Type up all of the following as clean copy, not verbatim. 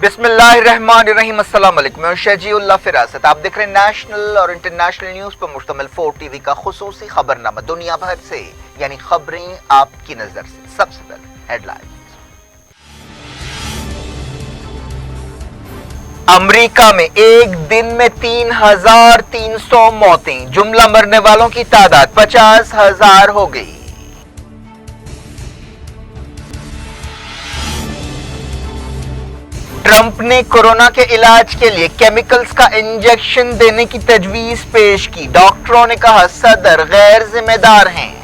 बिस्मिल्लाहिर्रहमानिर्रहीम। अस्सलाम वालेकुम। मैं शजीउल्लाह फिरासत। आप देख रहे हैं नेशनल और इंटरनेशनल न्यूज पर मुश्तमिल 4 टीवी का खुसूसी खबरनामा दुनिया भर से, यानी खबरें आपकी नजर से। सबसे पहले हेडलाइन। अमेरिका में एक दिन में 3,300 मौतें, जुमला मरने वालों की तादाद 50,000 हो गई। ट्रंप ने कोरोना के इलाज के लिए केमिकल्स का इंजेक्शन देने की तजवीज पेश की। डॉक्टरों ने कहा सदर गैर जिम्मेदार हैं।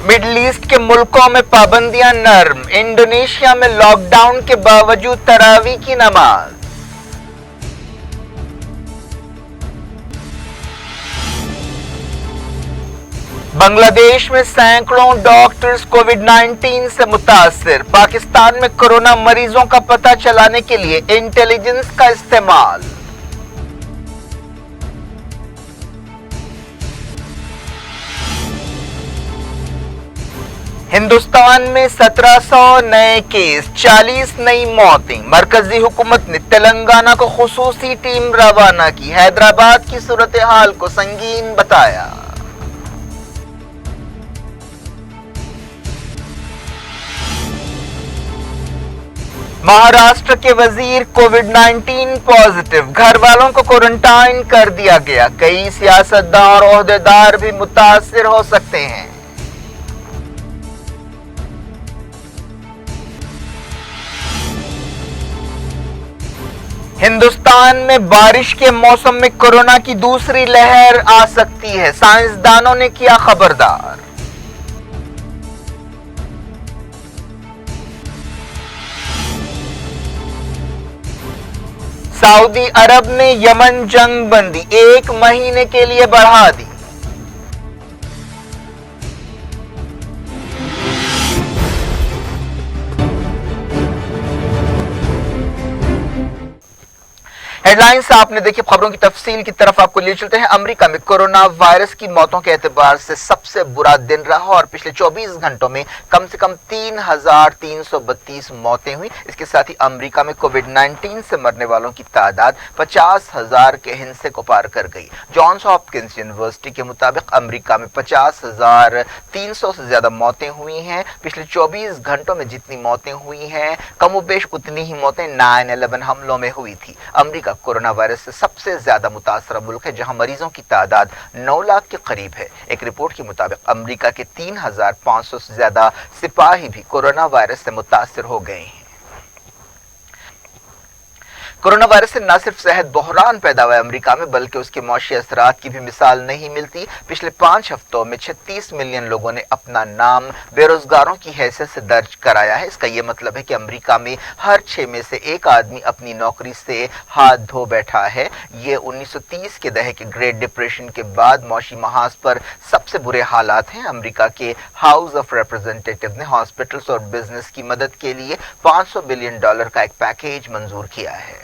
मिडल ईस्ट के मुल्कों में पाबंदियां नर्म, इंडोनेशिया में लॉकडाउन के बावजूद तरावी की नमाज। बांग्लादेश में सैकड़ों डॉक्टर्स कोविड-19 से मुतासिर। पाकिस्तान में कोरोना मरीजों का पता चलाने के लिए इंटेलिजेंस का इस्तेमाल। हिंदुस्तान में 1700 नए केस, 40 नई मौतें। मरकजी हुकूमत ने तेलंगाना को खुसूसी टीम रवाना की। हैदराबाद की सूरत हाल को संगीन बताया। महाराष्ट्र के वजीर कोविड-19 पॉजिटिव, घर वालों को क्वारंटाइन कर दिया गया। कई सियासतदान और ओहदेदार भी मुतासिर हो सकते हैं। हिंदुस्तान में बारिश के मौसम में कोरोना की दूसरी लहर आ सकती है, साइंसदानों ने किया खबरदार। सऊदी अरब ने यमन जंग बंदी 1 महीने के लिए बढ़ा दी। हेडलाइंस आपने देखी। खबरों की तफसील की तरफ आपको ले चलते हैं। अमेरिका में कोरोना वायरस की मौतों के एतबार से सबसे बुरा दिन रहा और पिछले 24 घंटों में कम से कम 3,332 मौतें हुई। इसके साथ ही अमेरिका में कोविड-19 से मरने वालों की तादाद 50,000 के हिंसे को पार कर गई। जॉन्स हॉपकिंस यूनिवर्सिटी के मुताबिक अमेरिका में 50,300 से ज्यादा मौतें हुई हैं। पिछले 24 घंटों में जितनी मौतें हुई हैं, कमोबेश उतनी ही मौतें 9/11 हमलों में हुई थी। अमेरिका कोरोना वायरस से सबसे ज्यादा मुतासरा मुल्क है, जहां मरीजों की तादाद 9 लाख के करीब है। एक रिपोर्ट के मुताबिक अमेरिका के 3,500 से ज्यादा सिपाही भी कोरोना वायरस से मुतासर हो गए हैं। कोरोना वायरस से न सिर्फ सेहत बहरान पैदा हुआ है अमेरिका में, बल्कि उसके मौशी असरात की भी मिसाल नहीं मिलती। पिछले 5 हफ्तों में 36 मिलियन लोगों ने अपना नाम बेरोजगारों की हैसियत से दर्ज कराया है। इसका यह मतलब है कि अमेरिका में हर 6 में से 1 आदमी अपनी नौकरी से हाथ धो बैठा है। ये 1930 के दहक के ग्रेट डिप्रेशन के बाद मौशी महाज पर सबसे बुरे हालात हैं। अमेरिका के हाउस ऑफ रिप्रेजेंटेटिव ने हॉस्पिटल्स और बिजनेस की मदद के लिए $500 बिलियन का एक पैकेज मंजूर किया है।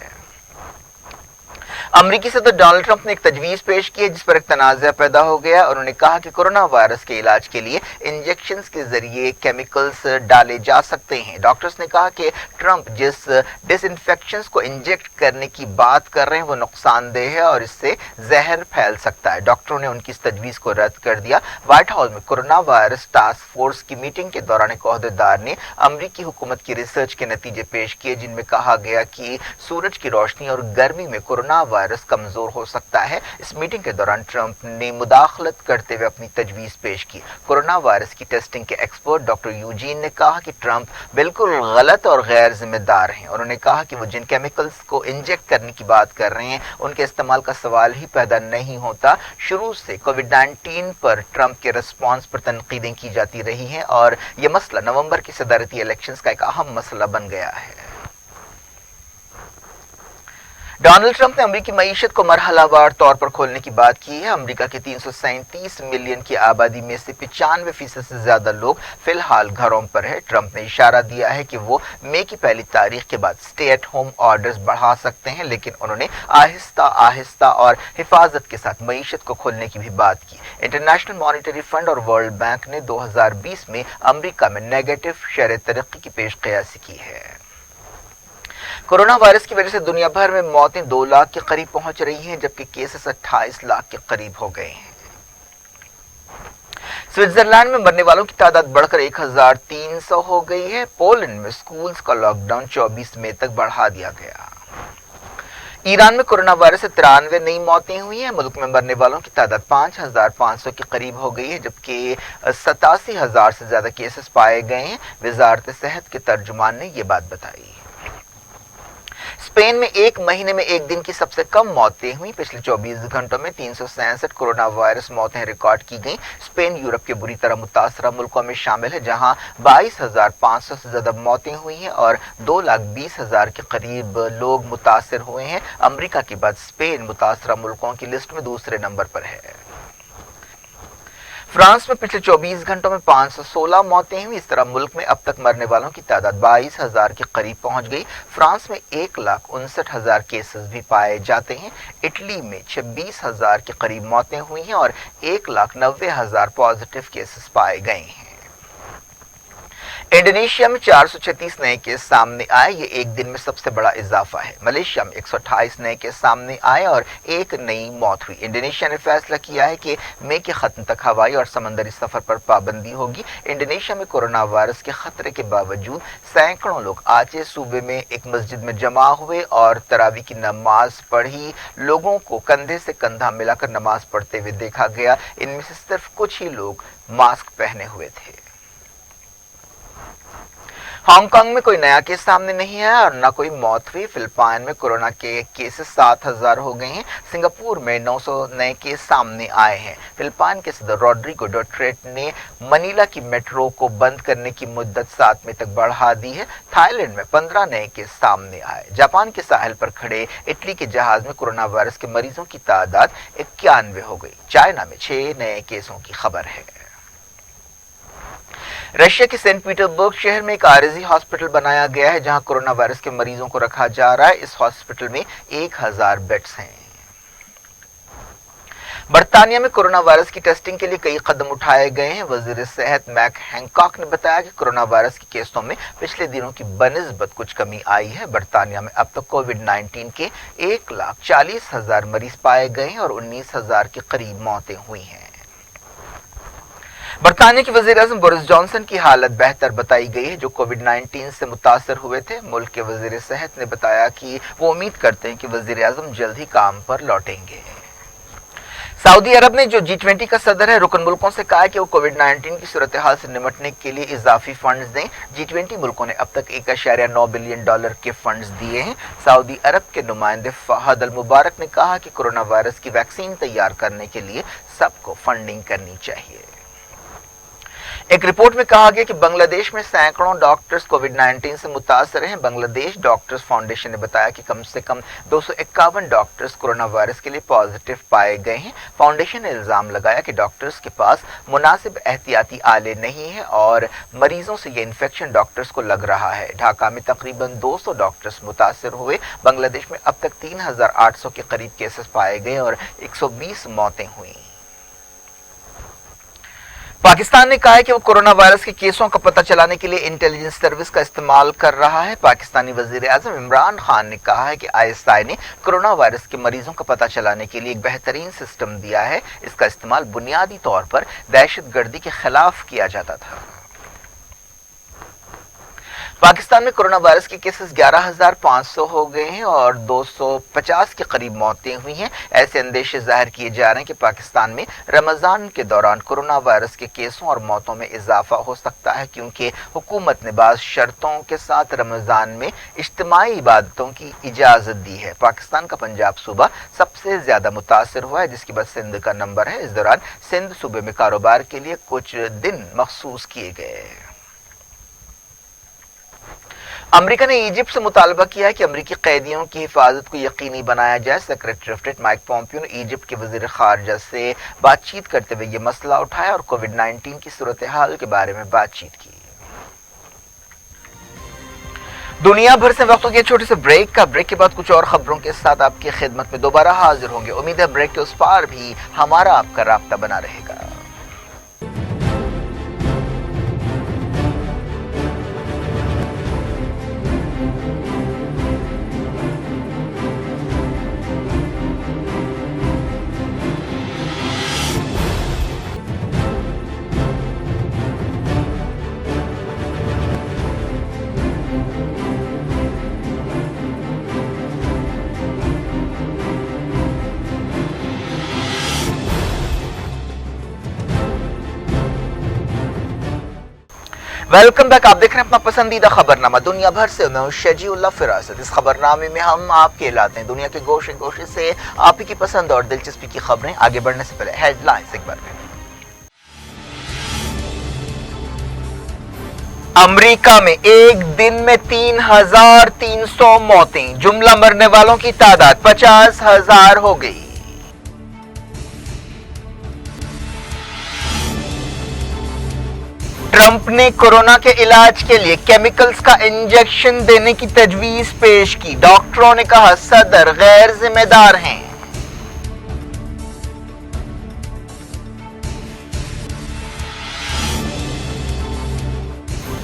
अमेरिकी सदर डोनाल्ड ट्रंप ने एक तजवीज पेश की है, जिस पर एक तनाज़ा पैदा हो गया। उन्होंने कहा कि कोरोना वायरस के इलाज के लिए इंजेक्शंस के जरिए केमिकल्स डाले जा सकते हैं। डॉक्टर्स ने कहा कि ट्रंप जिस डिसइंफेक्शंस को इंजेक्ट करने की बात कर रहे हैं वो नुकसानदेह है और इससे जहर फैल सकता है। डॉक्टरों ने उनकी इस तजवीज को रद्द कर दिया। व्हाइट हाउस में कोरोना वायरस टास्क फोर्स की मीटिंग के दौरान एक ओहदेदार ने अमेरिकी हुकूमत की रिसर्च के नतीजे पेश किए, जिनमें कहा गया कि सूरज की रोशनी और गर्मी में कोरोना वायरस कमजोर हो सकता है। इस मीटिंग के दौरान ट्रंप ने मुदाखलत करते हुए अपनी तजवीज पेश की। कोरोना वायरस की टेस्टिंग के एक्सपर्ट डॉक्टर यूजीन ने कहा कि ट्रंप बिल्कुल गलत और गैर जिम्मेदार हैं। उन्होंने कहा कि वो जिन केमिकल्स को इंजेक्ट करने की बात कर रहे हैं उनके इस्तेमाल का सवाल ही पैदा नहीं होता। शुरू से कोविड-19 पर ट्रंप के रिस्पॉन्स पर तनकीदें की जाती रही हैं और यह मसला नवंबर के सदारती इलेक्शंस का एक अहम मसला बन गया है। डोनाल्ड ट्रंप ने अमेरिकी मईशत को मरहलावार तौर पर खोलने की बात की है। अमेरिका के 337 मिलियन की आबादी में से 95% से ज्यादा लोग फिलहाल घरों पर है। ट्रंप ने इशारा दिया है कि वो मई की पहली तारीख के बाद स्टे एट होम ऑर्डर्स बढ़ा सकते हैं, लेकिन उन्होंने आहिस्ता आहिस्ता और हिफाजत के साथ मईशत को खोलने की भी बात की। इंटरनेशनल मॉनिटरी फंड और वर्ल्ड बैंक ने 2020 में अमेरिका में नेगेटिव शरह तरक्की की पेशकयासी की है। कोरोना वायरस की वजह से दुनिया भर में मौतें 2 लाख के करीब पहुंच रही हैं, जबकि केसेस 28 लाख के करीब हो गए हैं। स्विट्जरलैंड में मरने वालों की तादाद बढ़कर 1300 हो गई है। पोलैंड में स्कूल्स का लॉकडाउन 24 मई तक बढ़ा दिया गया। ईरान में कोरोना वायरस से 93 नई मौतें हुई हैं। मुल्क में मरने वालों की तादाद 5500 के करीब हो गई है, जबकि 87,000 से ज्यादा केसेस पाए गए हैं। वजारत सेहत के तर्जुमान ने ये बात बताई। स्पेन में एक महीने में एक दिन की सबसे कम मौतें हुई। पिछले 24 घंटों में 367 कोरोना वायरस मौतें रिकॉर्ड की गईं। स्पेन यूरोप के बुरी तरह मुतासरा मुल्कों में शामिल है, जहां 22,500 से ज्यादा मौतें हुई हैं और 2,20,000 के करीब लोग मुतासर हुए हैं। अमेरिका के बाद स्पेन मुतासरा मुल्कों की लिस्ट में दूसरे नंबर पर है। फ्रांस में पिछले 24 घंटों में 516 मौतें हुई। इस तरह मुल्क में अब तक मरने वालों की तादाद 22,000 के करीब पहुंच गई। फ्रांस में 1,59,000 केसेस भी पाए जाते हैं। इटली में 26,000 के करीब मौतें हुई हैं और 1,90,000 पॉजिटिव केसेस पाए गए हैं। इंडोनेशिया में 436 नए केस सामने आए। ये एक दिन में सबसे बड़ा इजाफा है। मलेशिया में 128 नए केस सामने आए और एक नई मौत हुई। इंडोनेशिया ने फैसला किया है कि मई के खत्म तक हवाई और समंदरी सफर पर पाबंदी होगी। इंडोनेशिया में कोरोना वायरस के खतरे के बावजूद सैकड़ों लोग आचे सूबे में एक मस्जिद में जमा हुए और तरावी की नमाज पढ़ी। लोगों को कंधे से कंधा मिलाकर नमाज पढ़ते हुए देखा गया। इनमें से सिर्फ कुछ ही लोग मास्क पहने हुए थे। हांगकांग में कोई नया केस सामने नहीं आया और न कोई मौत हुई। फिलिपाइन में कोरोना के केसेस 7,000 हो गए हैं। सिंगापुर में 900 नए केस सामने आए हैं। फिलिपाइन के सदर रॉड्रिगो डोटरेट ने मनीला की मेट्रो को बंद करने की मुद्दत 7 मई तक बढ़ा दी है। थाईलैंड में 15 नए केस सामने आए। जापान के साहिल पर खड़े इटली के जहाज में कोरोना वायरस के मरीजों की तादाद 91 हो गई। चाइना में 6 नए केसों की खबर है। रशिया के सेंट पीटर्सबर्ग शहर में एक आरजी हॉस्पिटल बनाया गया है, जहां कोरोना वायरस के मरीजों को रखा जा रहा है। इस हॉस्पिटल में 1000 बेड्स हैं। बर्तानिया में कोरोना वायरस की टेस्टिंग के लिए कई कदम उठाए गए हैं। वजीर सेहत मैक हैंकॉक ने बताया कि कोरोना वायरस के केसों में पिछले दिनों की बनिस्बत कुछ कमी आई है। बर्तानिया में अब तक कोविड-19 के 1,40,000 मरीज पाए गए हैं और 19,000 के करीब मौतें हुई हैं। बरतानिया के वजीर-ए-आज़म बोरिस जॉनसन की हालत बेहतर बताई गई है, जो कोविड-19 से मुतासर हुए थे। मुल्क के वजीर सेहत ने बताया कि वो उम्मीद करते हैं कि वजीर-ए-आज़म जल्द ही काम पर लौटेंगे। सऊदी अरब ने जो G20 का सदर है, रुकन मुल्कों से कहा है कि वो कोविड-19 की सूरत हाल से निपटने के लिए इजाफी फंड्स दें। G20 मुल्कों ने अब तक $1.9 बिलियन के फंड्स दिए हैं। सऊदी अरब के नुमाइंदे फहद अल मुबारक ने कहा कि कोरोना वायरस की वैक्सीन तैयार करने के लिए सबको फंडिंग करनी चाहिए। एक रिपोर्ट में कहा गया कि बांग्लादेश में सैकड़ों डॉक्टर्स कोविड-19 से मुतासर हैं। बांग्लादेश डॉक्टर्स फाउंडेशन ने बताया कि कम से कम 251 डॉक्टर्स कोरोना वायरस के लिए पॉजिटिव पाए गए हैं। फाउंडेशन ने इल्जाम लगाया कि डॉक्टर्स के पास मुनासिब एहतियाती आले नहीं है और मरीजों से ये इन्फेक्शन डॉक्टर्स को लग रहा है। ढाका में तकरीबन 200 डॉक्टर्स मुतासर हुए। बांग्लादेश में अब तक 3,800 के करीब केसेस पाए गए और 120 मौतें हुई। पाकिस्तान ने कहा है कि वो कोरोना वायरस के केसों का पता चलाने के लिए इंटेलिजेंस सर्विस का इस्तेमाल कर रहा है। पाकिस्तानी वजीर-ए-आज़म इमरान खान ने कहा है कि ISI ने कोरोना वायरस के मरीजों का पता चलाने के लिए एक बेहतरीन सिस्टम दिया है। इसका इस्तेमाल बुनियादी तौर पर दहशतगर्दी के खिलाफ किया जाता था। पाकिस्तान में कोरोना वायरस के केसेस 11,500 हो गए हैं और 250 के करीब मौतें हुई हैं। ऐसे अंदेशे जाहिर किए जा रहे हैं कि पाकिस्तान में रमजान के दौरान कोरोना वायरस के केसों और मौतों में इजाफा हो सकता है, क्योंकि हुकूमत ने बाज़ शर्तों के साथ रमजान में इज्तिमाई इबादतों की इजाजत दी है। पाकिस्तान का पंजाब सूबा सबसे ज्यादा मुतासर हुआ है, जिसके बाद सिंध का नंबर है। इस दौरान सिंध सूबे में कारोबार के लिए कुछ दिन मखसूस किए गए। अमेरिका ने इजिप्ट से मुतालबा किया है कि अमेरिकी कैदियों की हिफाजत को यकीनी बनाया जाए। Secretary of state Mike Pompeo ने इजिप्ट के वजीर खारजा से बातचीत करते हुए ये मसला उठाया और कोविड-19 की सूरत हाल के बारे में बातचीत की। दुनिया भर से वक्त के छोटे से ब्रेक के बाद कुछ और खबरों के साथ आपकी खिदमत में दोबारा हाजिर होंगे। उम्मीद है ब्रेक के उस पार भी हमारा आपका राब्ता बना रहेगा। Welcome back. आप देख रहे हैं अपना पसंदीदा खबरनामा दुनिया भर से। मैं हूं शजीउल्लाह फिरासत। इस खबरनामे में हम आपके लाते हैं दुनिया के गोशे गोशे से आप ही की पसंद और दिलचस्पी की खबरें। आगे बढ़ने से पहले हेडलाइंस एक बार फिर। अमेरिका में एक दिन में 3,300 मौतें, जुमला मरने वालों की तादाद 50,000 हो गई। ट्रंप ने कोरोना के इलाज के लिए केमिकल्स का इंजेक्शन देने की तजवीज पेश की। डॉक्टरों ने कहा सदर गैर जिम्मेदार हैं।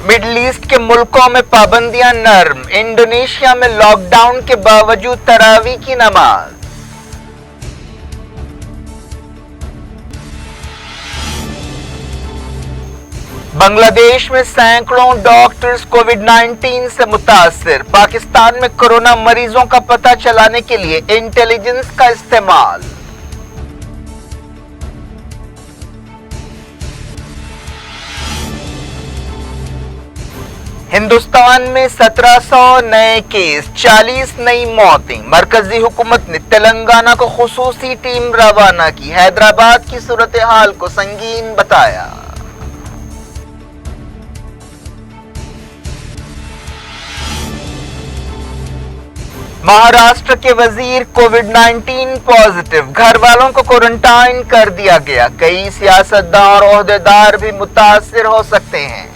मिडल ईस्ट के मुल्कों में पाबंदियां नर्म, इंडोनेशिया में लॉकडाउन के बावजूद तरावी की नमाज। बांग्लादेश में सैकड़ों डॉक्टर्स कोविड-19 से मुतासिर। पाकिस्तान में कोरोना मरीजों का पता चलाने के लिए इंटेलिजेंस का इस्तेमाल। हिंदुस्तान में 1700 नए केस, 40 नई मौतें। मरकजी हुकूमत ने तेलंगाना को खुसूसी टीम रवाना की। हैदराबाद की सूरत हाल को संगीन बताया। महाराष्ट्र के वजीर कोविड-19 पॉजिटिव, घर वालों को क्वारंटाइन कर दिया गया। कई सियासतदान और ओहदेदार भी मुतासिर हो सकते हैं।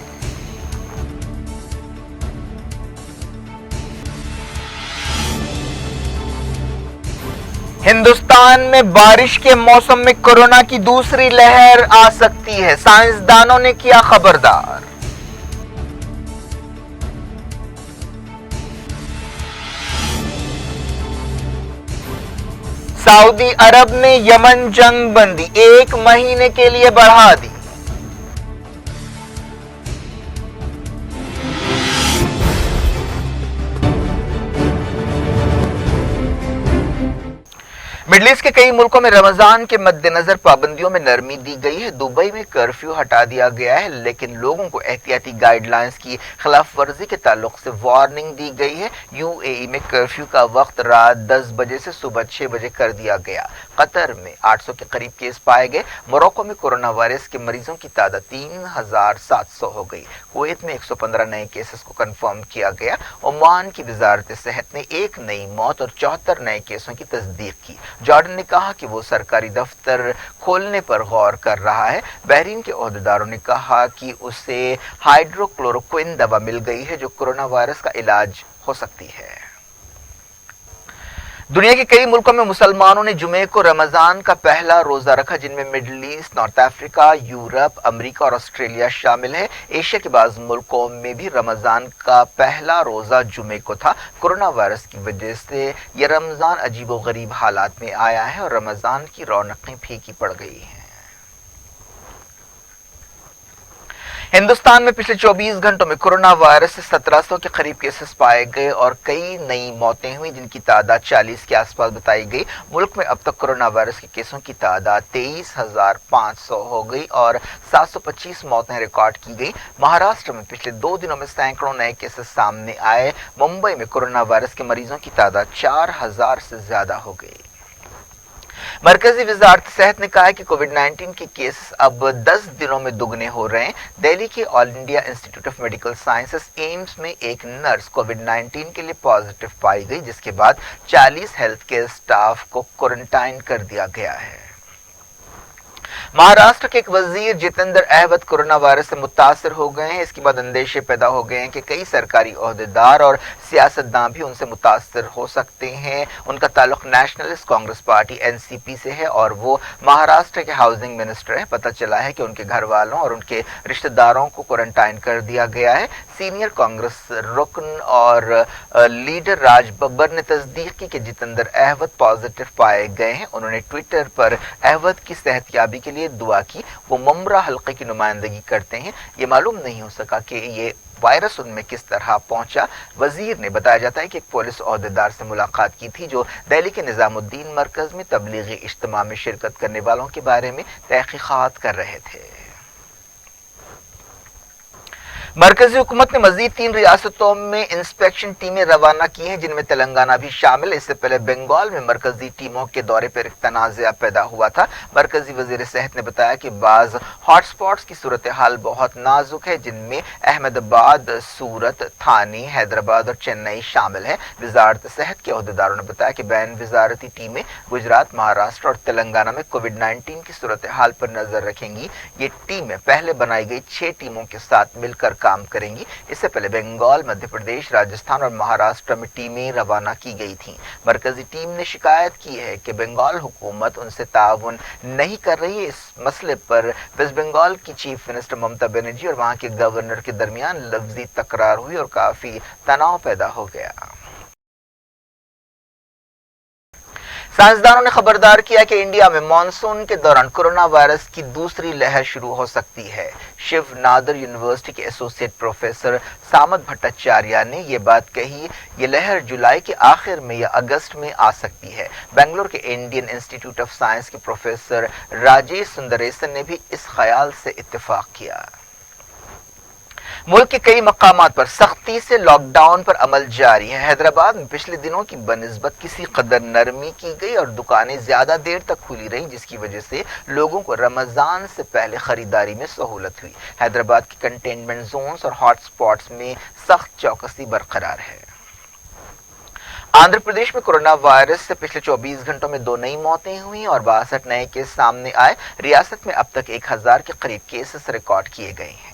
हिंदुस्तान में बारिश के मौसम में कोरोना की दूसरी लहर आ सकती है, साइंसदानों ने किया खबरदार। सऊदी अरब ने यमन जंग बंदी 1 महीने के लिए बढ़ा दी। मिडल ईस्ट के कई मुल्कों में रमजान के मद्देनजर पाबंदियों में नरमी दी गई है। दुबई में कर्फ्यू हटा दिया गया है, लेकिन लोगों को एहतियाती गाइडलाइंस की खिलाफ वर्जी के ताल्लुक से वार्निंग दी गई है। यूएई में कर्फ्यू का वक्त रात 10 बजे से सुबह 6 बजे कर दिया गया। कतर में 800 के करीब केस पाए गए। मोरक्को में कोरोना वायरस के मरीजों की तादाद 3,700 हो गई। कुवैत में 115 नए केसेस को कंफर्म किया गया। ओमान की वजारत सेहत ने 1 नई मौत और 74 नए केसों की तस्दीक की। जॉर्डन ने कहा कि वो सरकारी दफ्तर खोलने पर गौर कर रहा है। बहरीन के ओहदेदारों ने कहा कि उसे हाइड्रोक्लोरोक्विन दवा मिल गई है जो कोरोना वायरस का इलाज हो सकती है। दुनिया के कई मुल्कों में मुसलमानों ने जुमे को रमजान का पहला रोजा रखा, जिनमें middle east, north Africa, Europe, America और ऑस्ट्रेलिया शामिल है। एशिया के बाज़ मुल्कों में भी रमजान का पहला रोजा जुमे को था। कोरोना वायरस की वजह से यह रमजान अजीबोगरीब हालात में आया है और रमजान की रौनकें फीकी पड़ गई हैं। हिंदुस्तान में पिछले 24 घंटों में कोरोना वायरस से 1700 के करीब केसेस पाए गए और कई नई मौतें हुई, जिनकी तादाद 40 के आसपास बताई गई। मुल्क में अब तक कोरोना वायरस के केसों की तादाद 23,500 हो गई और 725 मौतें रिकॉर्ड की गई। महाराष्ट्र में पिछले 2 दिनों में सैकड़ों नए केसेस सामने आए। मुंबई में कोरोना वायरस के मरीजों की तादाद 4,000 से ज्यादा हो गई। मरकजी वजारत सेहत ने कहा है कि कोविड-19 के केसेस अब 10 दिनों में दुगने हो रहे हैं। दिल्ली के all India institute of medical sciences AIIMS में एक नर्स कोविड-19 के लिए पॉजिटिव पाई गई, जिसके बाद 40 हेल्थ केयर स्टाफ को क्वारंटाइन कर दिया गया है। महाराष्ट्र के एक वजीर जितेंद्र अहमद कोरोना वायरस से मुतासर हो गए हैं। इसके बाद अंदेशे पैदा हो गए हैं कि कई सरकारी ओहदेदार और सियासतदान भी उनसे मुतासर हो सकते हैं। उनका ताल्लुक नेशनलिस्ट कांग्रेस पार्टी एनसीपी से है और वो महाराष्ट्र के हाउसिंग मिनिस्टर हैं। पता चला है कि उनके घर वालों और उनके रिश्तेदारों को क्वारंटाइन कर दिया गया है। सीनियर कांग्रेस रुकन और लीडर राज बब्बर ने तस्दीक की कि जितेंद्र अहमद पॉजिटिव पाए गए हैं। उन्होंने ट्विटर पर अहमद की सेहतयाबी के लिए दुआ की। वो मुमरा हल्के की नुमाइंदगी करते हैं। ये मालूम नहीं हो सका कि ये वायरस उनमें किस तरह पहुंचा। वजीर ने बताया जाता है कि एक पुलिस ओहदेदार से मुलाकात की थी जो दिल्ली के निजामुद्दीन मरकज में तबलीगी इज्तिमा में शिरकत करने वालों के बारे में तहकीकात कर रहे थे। मरकजी हुकूमत ने मजीद 3 रियासतों में इंस्पेक्शन टीमें रवाना की हैं, जिनमें तेलंगाना भी शामिल है। इससे पहले बंगाल में मरकजी टीमों के दौरे पर एक तनाज़ा पैदा हुआ था। मरकजी वजीर सेहत ने बताया कि बाज़ हॉटस्पॉट्स की सूरत हाल बहुत नाजुक है, जिनमें अहमदाबाद, सूरत, थाने, हैदराबाद और चेन्नई शामिल है। वजारत सेहत के अहदेदारों ने बताया कि बैन वजारती टीमें गुजरात, महाराष्ट्र और तेलंगाना में कोविड-19 की सूरत हाल पर नजर रखेंगी। ये टीमें पहले बनाई गई 6 टीमों के साथ मिलकर काम करेंगी। इससे पहले बंगाल, मध्य प्रदेश, राजस्थान और महाराष्ट्र में टीमें रवाना की गई थीं। मरकजी टीम ने शिकायत की है कि बंगाल हुकूमत उनसे ताउन नहीं कर रही है। इस मसले पर वेस्ट बंगाल की चीफ मिनिस्टर ममता बनर्जी और वहां के गवर्नर के दरमियान लफ्जी तकरार हुई और काफी तनाव पैदा हो गया। साइंसदानों ने खबरदार किया कि इंडिया में मानसून के दौरान कोरोना वायरस की दूसरी लहर शुरू हो सकती है। शिव नादर यूनिवर्सिटी के एसोसिएट प्रोफेसर सामत भट्टाचार्य ने यह बात कही। ये लहर जुलाई के आखिर में या अगस्त में आ सकती है। बेंगलुरु के इंडियन इंस्टीट्यूट ऑफ साइंस के प्रोफेसर राजेश सुंदरेसन ने भी इस ख्याल से इत्तेफाक किया। मुल्क के कई मकामात पर सख्ती से लॉकडाउन पर अमल जारी है। हैदराबाद में पिछले दिनों की बनिस्बत किसी कदर नरमी की गई और दुकानें ज्यादा देर तक खुली रहीं, जिसकी वजह से लोगों को रमजान से पहले खरीदारी में सहूलत हुई। हैदराबाद के कंटेनमेंट जोन्स और हॉटस्पॉट्स में सख्त चौकसी बरकरार है। आंध्र प्रदेश में कोरोना वायरस से पिछले 24 घंटों में 2 नई मौतें हुई और 62 नए केस सामने आए। रियासत में अब तक 1000 के करीब केसेस रिकॉर्ड किए गए हैं।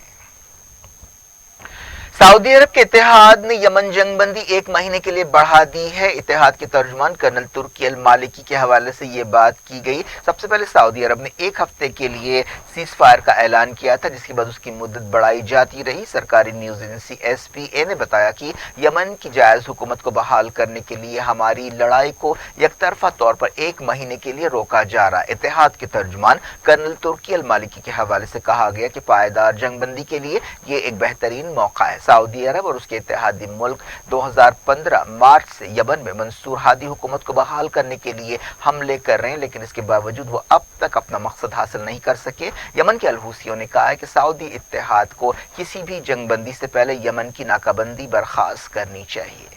सऊदी अरब के इत्तेहाद ने यमन जंगबंदी 1 महीने के लिए बढ़ा दी है। इत्तेहाद के तर्जुमान कर्नल तुर्की अल मालिकी के हवाले से ये बात की गई। सबसे पहले सऊदी अरब ने 1 हफ्ते के लिए सीज फायर का ऐलान किया था, जिसके बाद उसकी मुद्दत बढ़ाई जाती रही। सरकारी न्यूज एजेंसी एसपीए ने बताया कि यमन की जायज हुकूमत को बहाल करने के लिए हमारी लड़ाई को यकतरफा तौर पर 1 महीने के लिए रोका जा रहा है। इत्तेहाद के तर्जुमान कर्नल तुर्की अल मालिकी के हवाले से कहा गया कि पायदार जंगबंदी के लिए ये एक बेहतरीन मौका है। सऊदी अरब और उसके इत्तेहादी मुल्क 2015 मार्च से यमन में मंसूर हादी हुकूमत को बहाल करने के लिए हमले कर रहे हैं, लेकिन इसके बावजूद वो अब तक अपना मकसद हासिल नहीं कर सके। यमन के अलहूसियों ने कहा है कि सऊदी इत्तेहाद को किसी भी जंगबंदी से पहले यमन की नाकाबंदी बर्खास्त करनी चाहिए।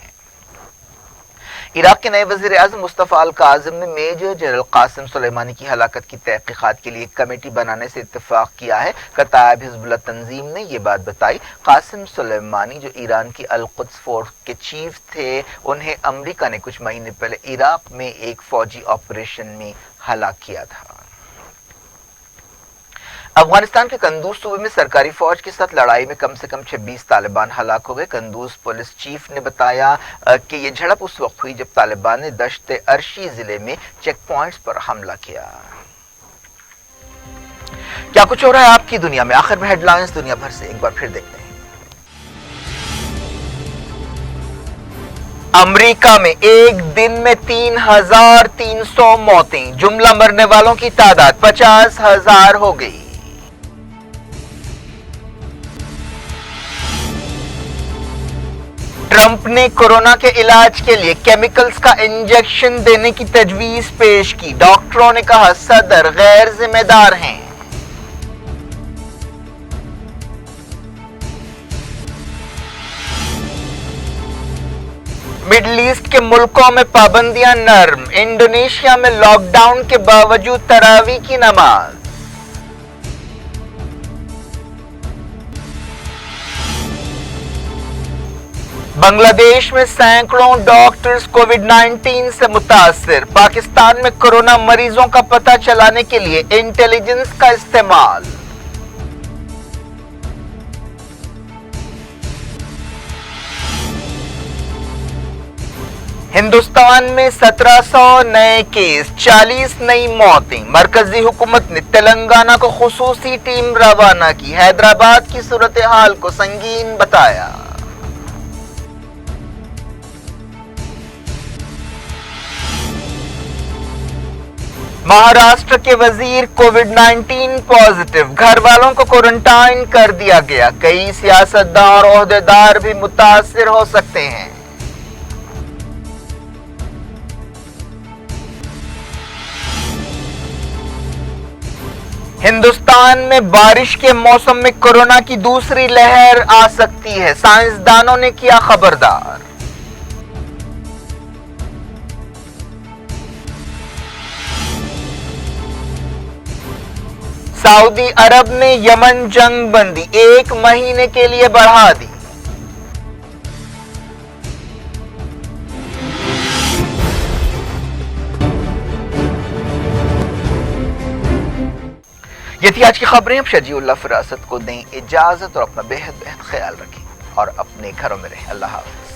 इराक के नए वजीर आज़म मुस्तफा अल काज़िम ने मेजर जनरल कासिम सुलेमानी की हलाकत की तहकीकात के लिए एक कमेटी बनाने से इत्तेफाक किया है। कतायब हिजबुल्लाह तंजीम ने यह बात बताई। कासिम सुलेमानी जो ईरान की अल कुद्स फोर्स के चीफ थे, उन्हें अमेरिका ने कुछ महीने पहले इराक में एक फौजी ऑपरेशन में हलाक किया था। अफगानिस्तान के कंदूज सूबे में सरकारी फौज के साथ लड़ाई में कम से कम 26 तालिबान हलाक हो गए। कंदूज पुलिस चीफ ने बताया कि यह झड़प उस वक्त हुई जब तालिबान ने दश्त अर्शी जिले में चेक पॉइंट्स पर हमला किया। क्या कुछ हो रहा है आपकी दुनिया में, आखिर में हेडलाइंस दुनिया भर से एक बार फिर देखते हैं। अमेरिका में एक दिन में 3300 मौतें, जुमला मरने वालों की तादाद 50,000 हो गई। ट्रंप ने कोरोना के इलाज के लिए केमिकल्स का इंजेक्शन देने की तजवीज पेश की। डॉक्टरों ने कहा सदर गैर जिम्मेदार हैं। मिडल ईस्ट के मुल्कों में पाबंदियां नर्म, इंडोनेशिया में लॉकडाउन के बावजूद तरावी की नमाज। बांग्लादेश में सैकड़ों डॉक्टर्स कोविड-19 से मुतासिर, पाकिस्तान में कोरोना मरीजों का पता चलाने के लिए इंटेलिजेंस का इस्तेमाल। हिंदुस्तान में 1700 नए केस, 40 नई मौतें। मरकजी हुकूमत ने तेलंगाना को खुसूसी टीम रवाना की, हैदराबाद की सूरत हाल को संगीन बताया। महाराष्ट्र के वजीर कोविड-19 पॉजिटिव, घर वालों को क्वारंटाइन कर दिया गया। कई सियासतदान और ओहदेदार भी मुतासिर हो सकते हैं। हिंदुस्तान में बारिश के मौसम में कोरोना की दूसरी लहर आ सकती है, साइंसदानों ने किया खबरदार। सऊदी अरब ने यमन जंग बंदी 1 महीने के लिए बढ़ा दी। ये थी आज की खबरें। अब शजीउल्लाह फिरासत को दें इजाजत और अपना बेहद ख्याल रखें और अपने घरों में रहें। अल्लाह हाफ़िज़।